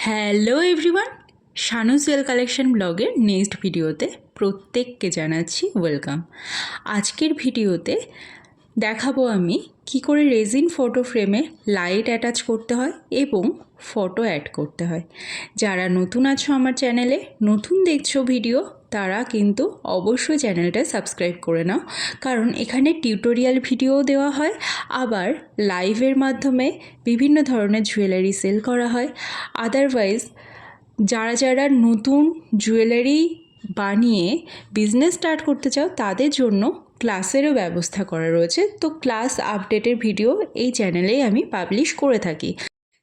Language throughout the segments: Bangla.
Hello everyone, Shanu sale collection ব্লগের নেক্সট ভিডিওতে প্রত্যেককে জানাচ্ছি ওয়েলকাম। আজকের ভিডিওতে দেখাবো আমি কি করে রেজিন ফটো ফ্রেমে লাইট অ্যাটাচ করতে হয় এবং ফটো অ্যাড করতে হয়। যারা নতুন আছো আমার চ্যানেলে, নতুন দেখছো ভিডিও, তারা কিন্তু অবশ্যই চ্যানেলটা সাবস্ক্রাইব করে নাও, কারণ এখানে টিউটোরিয়াল ভিডিও দেওয়া হয়, আবার লাইভের মাধ্যমে বিভিন্ন ধরনের জুয়েলারি সেল করা হয়। আদারওয়াইজ যারা নতুন জুয়েলারি বানিয়ে বিজনেস স্টার্ট করতে চাও তাদের জন্য ক্লাসেরও ব্যবস্থা করা রয়েছে। তো ক্লাস আপডেটের ভিডিও এই চ্যানেলেই আমি পাবলিশ করে থাকি।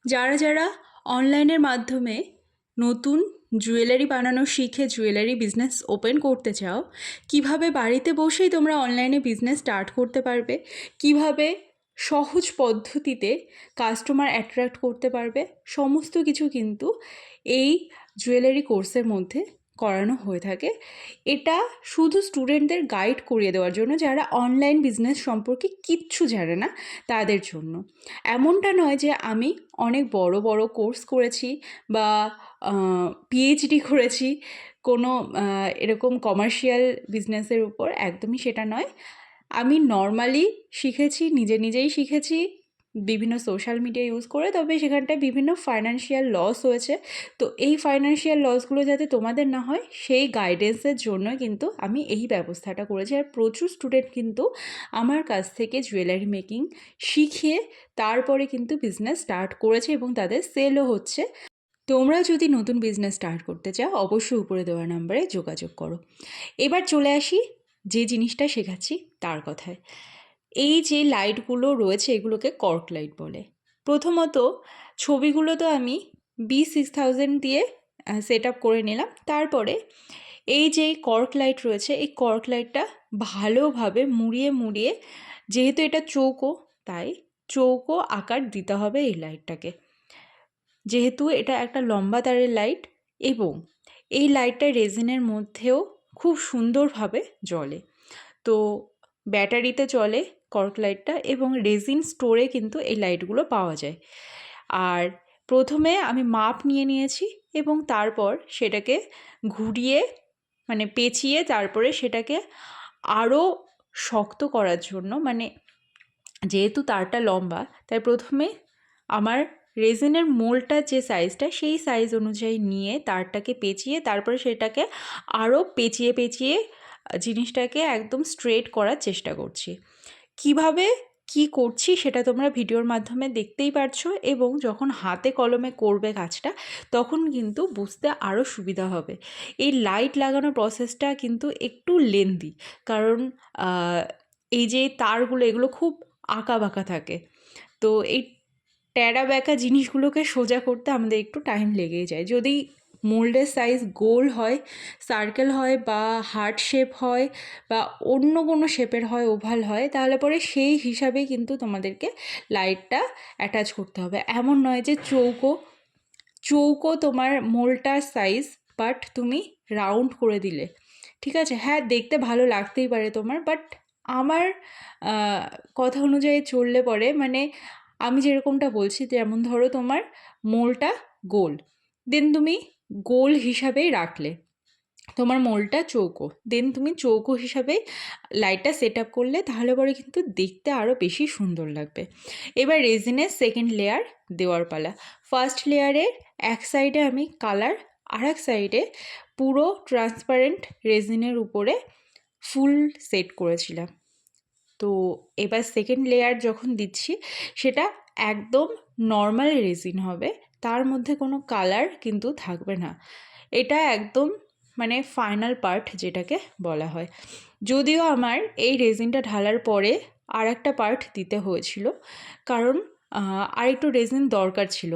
যারা অনলাইনের মাধ্যমে নতুন জুয়েলারি বানানো শিখে জুয়েলারি বিজনেস ওপেন করতে চাও, কিভাবে বাড়িতে বসেই তোমরা অনলাইনে বিজনেস স্টার্ট করতে পারবে, কিভাবে সহজ পদ্ধতিতে কাস্টমার অ্যাট্রাক্ট করতে পারবে, সমস্ত কিছু কিন্তু এই জুয়েলারি কোর্সের মধ্যে করানো হয়ে থাকে। এটা শুধু স্টুডেন্টদের গাইড করিয়ে দেওয়ার জন্য যারা অনলাইন বিজনেস সম্পর্কে কিচ্ছু জানে না তাদের জন্য। এমনটা নয় যে আমি অনেক বড় বড় কোর্স করেছি বা পিএইচডি করেছি কোনো এরকম কমার্শিয়াল বিজনেসের উপর, একদমই সেটা নয়। আমি নর্মালি শিখেছি, নিজেই শিখেছি বিভিন্ন সোশ্যাল মিডিয়া ইউজ করে, তবে সেখানটায় বিভিন্ন ফাইন্যান্সিয়াল লস হয়েছে। তো এই ফাইন্যান্সিয়াল লসগুলো যাতে তোমাদের না হয় সেই গাইডেন্সের জন্য কিন্তু আমি এই ব্যবস্থাটা করেছি। আর প্রচুর স্টুডেন্ট কিন্তু আমার কাছ থেকে জুয়েলারি মেকিং শিখে তারপরে কিন্তু বিজনেস স্টার্ট করেছে এবং তাদের সেলও হচ্ছে। তোমরা যদি নতুন বিজনেস স্টার্ট করতে চাও অবশ্যই উপরে দেওয়া নাম্বারে যোগাযোগ করো। এবার চলে আসি যে জিনিসটা শেখাচ্ছি তার কথায়। এই যে লাইটগুলো রয়েছে এগুলোকে কর্ক লাইট বলে। প্রথমত ছবিগুলো তো আমি B6000 দিয়ে সেট আপ করে নিলাম। তারপরে এই যে কর্ক লাইট রয়েছে এই কর্ক লাইটটা ভালোভাবে মুড়িয়ে যেহেতু এটা চৌকো, তাই চৌকো আকার দিতে হবে এই লাইটটাকে। যেহেতু এটা একটা লম্বা তারের লাইট এবং এই লাইটটা রেজিনের মধ্যেও খুব সুন্দরভাবে জ্বলে। তো ব্যাটারিতে চলে কর্ক লাইটটা এবং রেজিন স্টোরে কিন্তু এই লাইটগুলো পাওয়া যায়। আর প্রথমে আমি মাপ নিয়েছি এবং তারপর সেটাকে ঘুরিয়ে মানে পেঁচিয়ে তারপরে সেটাকে আরও শক্ত করার জন্য, মানে যেহেতু তারটা লম্বা তাই প্রথমে আমার রেজিনের মোলটার যে সাইজটা সেই সাইজ অনুযায়ী নিয়ে তারটাকে পেঁচিয়ে তারপরে সেটাকে আরও পেঁচিয়ে জিনিসটাকে একদম স্ট্রেট করার চেষ্টা করছি। কিভাবে কি করছি সেটা তোমরা ভিডিওর মাধ্যমে দেখতেই পারছো, এবং যখন হাতে কলমে করবে কাজটা তখন কিন্তু বুঝতে আরও সুবিধা হবে। এই লাইট লাগানোর প্রসেসটা কিন্তু একটু লেন্দি, কারণ এই যে তারগুলো এগুলো খুব আঁকা বাঁকা থাকে। তো এই ট্যাড়া ব্যাকা জিনিসগুলোকে সোজা করতে আমাদের একটু টাইম লেগেই যায়। যদি মোল্ডের সাইজ গোল হয়, সার্কেল হয় বা হার্ট শেপ হয় বা অন্য কোনো শেপের হয়, ওভাল হয়, তাহলে পরে সেই হিসাবেই কিন্তু তোমাদেরকে লাইটটা অ্যাটাচ করতে হবে। এমন নয় যে চৌকো তোমার মোল্ডটার সাইজ বাট তুমি রাউন্ড করে দিলে, ঠিক আছে, হ্যাঁ দেখতে ভালো লাগতেই পারে তোমার, বাট আমার কথা অনুযায়ী চললে পরে, মানে আমি যেরকমটা বলছি, যেমন ধরো তোমার মোলটা গোল, দেন তুমি গোল হিসাবেই রাখলে, তোমার মোলটা চৌকো, দেন তুমি চৌকো হিসাবে লাইটটা সেট আপ করলে, তাহলে পরে কিন্তু দেখতে আরও বেশি সুন্দর লাগবে। এবার রেজিনের সেকেন্ড লেয়ার দেওয়ার পালা। ফার্স্ট লেয়ারের এক সাইডে আমি কালার, আর এক সাইডে পুরো ট্রান্সপারেন্ট রেজিনের উপরে ফুল সেট করেছিলাম। তো এবার সেকেন্ড লেয়ার যখন দিচ্ছি সেটা একদম নর্মাল রেজিন হবে, তার মধ্যে কোনো কালার কিন্তু থাকবে না। এটা একদম মানে ফাইনাল পার্ট যেটাকে বলা হয়। যদিও আমার এই রেজিনটা ঢালার পরে আর একটা পার্ট দিতে হয়েছিল, কারণ আরেকটু রেজিন দরকার ছিল,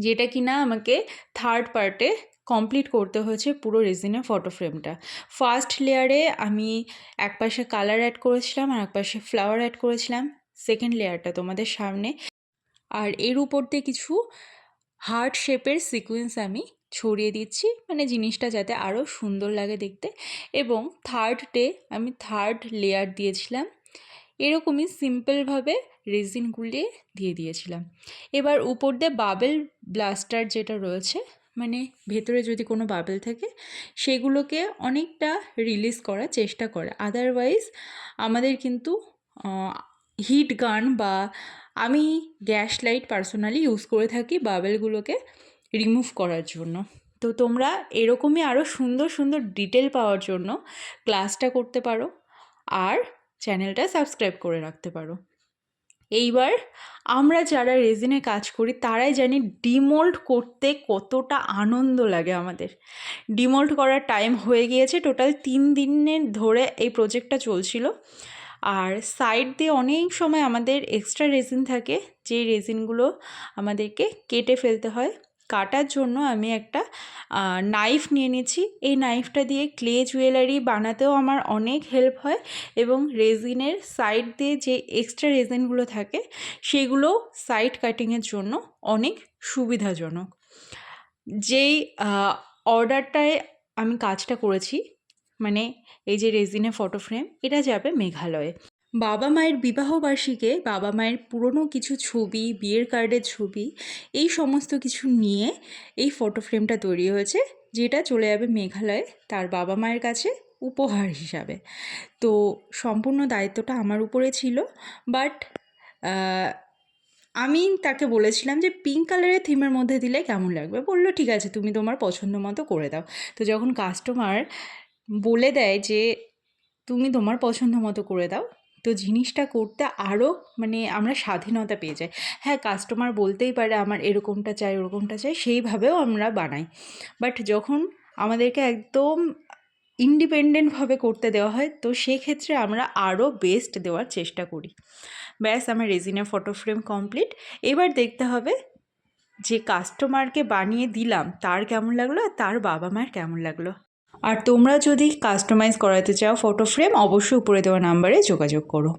যেটা কিনা আমাকে থার্ড পার্টে কমপ্লিট করতে হয়েছে পুরো রেজিনের ফটো ফ্রেমটা। ফার্স্ট লেয়ারে আমি একপাশে কালার অ্যাড করেছিলাম আর একপাশে ফ্লাওয়ার অ্যাড করেছিলাম। সেকেন্ড লেয়ারটা তোমাদের সামনে, আর এর উপর দিয়ে কিছু হার্ট শেপের সিকোয়েন্স আমি ছড়িয়ে দিচ্ছি, মানে জিনিসটা যাতে আরও সুন্দর লাগে দেখতে। এবং থার্ড লেয়ার দিয়েছিলাম এরকমই সিম্পলভাবে রেজিন গুলিয়ে দিয়ে দিয়েছিলাম। এবার উপর দিয়ে বাবেল ব্লাস্টার যেটা রয়েছে, মানে ভেতরে যদি কোনো বাবেল থাকে সেগুলোকে অনেকটা রিলিজ করার চেষ্টা করে। আদারওয়াইজ আমাদের কিন্তু হিট গান বা আমি গ্যাস লাইট পার্সোনালি ইউজ করে থাকি বাবেলগুলোকে রিমুভ করার জন্য। তো তোমরা এরকমই আরও সুন্দর সুন্দর ডিটেল পাওয়ার জন্য ক্লাসটা করতে পারো আর চ্যানেলটা সাবস্ক্রাইব করে রাখতে পারো। এইবার আমরা যারা রেজিনে কাজ করি তারাই জানি ডিমোল্ড করতে কতটা আনন্দ লাগে আমাদের। ডিমোল্ড করার টাইম হয়ে গিয়েছে, টোটাল 3 দিনের ধরে এই প্রজেক্টটা চলছিল। আর সাইড দিয়ে অনেক সময় আমাদের এক্সট্রা রেজিন থাকে, যে রেজিনগুলো আমাদেরকে কেটে ফেলতে হয়। কাটার জন্য আমি একটা নাইফ নিয়ে নিয়েছি। এই নাইফটা দিয়ে ক্লে জুয়েলারি বানাতেও আমার অনেক হেল্প হয় এবং রেজিনের সাইড দিয়ে যে এক্সট্রা রেজিনগুলো থাকে সেগুলো সাইড কাটিংয়ের জন্য অনেক সুবিধাজনক। যেই অর্ডারটায় আমি কাজটা করেছি, মানে এই যে রেজিনের ফটো ফ্রেম, এটা যাবে মেঘালয়ে। বাবা মায়ের বিবাহবার্ষিকীতে বাবা মায়ের পুরনো কিছু ছবি, বিয়ের কার্ডের ছবি, এই সমস্ত কিছু নিয়ে এই ফটো ফ্রেমটা তৈরি হয়েছে, যেটা চলে যাবে মেঘালয়ে তার বাবা মায়ের কাছে উপহার হিসাবে। তো সম্পূর্ণ দায়িত্বটা আমার উপরে ছিল। বাট আমি তাকে বলেছিলাম যে পিঙ্ক কালারের থিমের মধ্যে দিলে কেমন লাগবে। বললো ঠিক আছে, তুমি তোমার পছন্দ মতো করে দাও। তো যখন কাস্টমার বলে দেয় যে তুমি তোমার পছন্দ মতো করে দাও, তো জিনিসটা করতে আরও মানে আমরা স্বাধীনতা পেয়ে যাই। হ্যাঁ, কাস্টমার বলতেই পারে আমার এরকমটা চাই ওরকমটা চাই, সেইভাবেও আমরা বানাই। বাট যখন আমাদেরকে একদম ইন্ডিপেন্ডেন্টভাবে করতে দেওয়া হয়, তো সেক্ষেত্রে আমরা আরও বেস্ট দেওয়ার চেষ্টা করি। ব্যাস, আমার রেজিনা ফটো ফ্রেম কমপ্লিট। এবার দেখতে হবে যে কাস্টমারকে বানিয়ে দিলাম তার কেমন লাগলো আর তার বাবা মায়ের কেমন লাগলো। আর তোমরা যদি কাস্টমাইজ করাতে চাও ফটো ফ্রেম, অবশ্যই উপরে দেওয়া নাম্বারে যোগাযোগ করো।